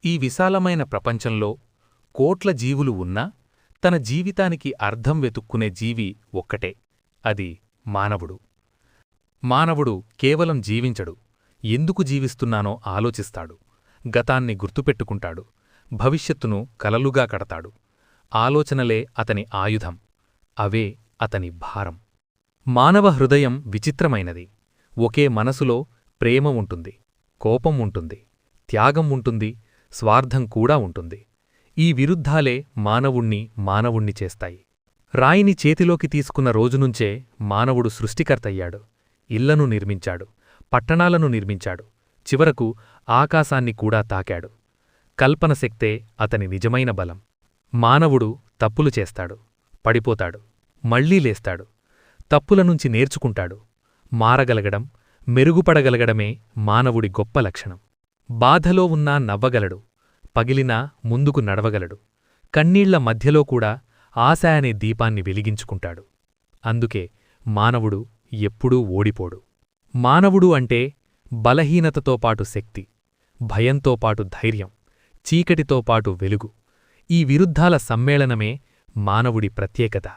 ఈ విశాలమైన ప్రపంచంలో కోట్ల జీవులు ఉన్నా తన జీవితానికి అర్థం వెతుక్కునే జీవి ఒక్కటే, అది మానవుడు. మానవుడు కేవలం జీవించడు, ఎందుకు జీవిస్తున్నానో ఆలోచిస్తాడు, గతాన్ని గుర్తుపెట్టుకుంటాడు, భవిష్యత్తును కలలుగా కడతాడు. ఆలోచనలే అతని ఆయుధం, అవే అతని భారం. మానవ హృదయం విచిత్రమైనది. ఒకే మనసులో ప్రేమ ఉంటుంది, కోపం ఉంటుంది, త్యాగం ఉంటుంది, స్వార్థం కూడా ఉంటుంది. ఈ విరుద్ధాలే మానవుణ్ణి చేస్తాయి. రాయిని చేతిలోకి తీసుకున్న రోజునుంచే మానవుడు సృష్టికర్తయ్యాడు. ఇళ్లను నిర్మించాడు, పట్టణాలను నిర్మించాడు, చివరకు ఆకాశాన్ని కూడా తాకాడు. కల్పనశక్తే అతని నిజమైన బలం. మానవుడు తప్పులు చేస్తాడు, పడిపోతాడు, మళ్లీ లేస్తాడు, తప్పులనుంచి నేర్చుకుంటాడు. మారగలగడం, మెరుగుపడగలగడమే మానవుడి గొప్ప లక్షణం. బాధలో ఉన్నా నవ్వగలడు, పగిలినా ముందుకు నడవగలడు, కన్నీళ్ల మధ్యలో కూడా ఆశ అనే దీపాన్ని వెలిగించుకుంటాడు. అందుకే మానవుడు ఎప్పుడూ ఓడిపోడు. మానవుడు అంటే బలహీనతతోపాటు శక్తి, భయంతోపాటు ధైర్యం, చీకటితోపాటు వెలుగు. ఈ విరుద్ధాల సమ్మేళనమే మానవుడి ప్రత్యేకత.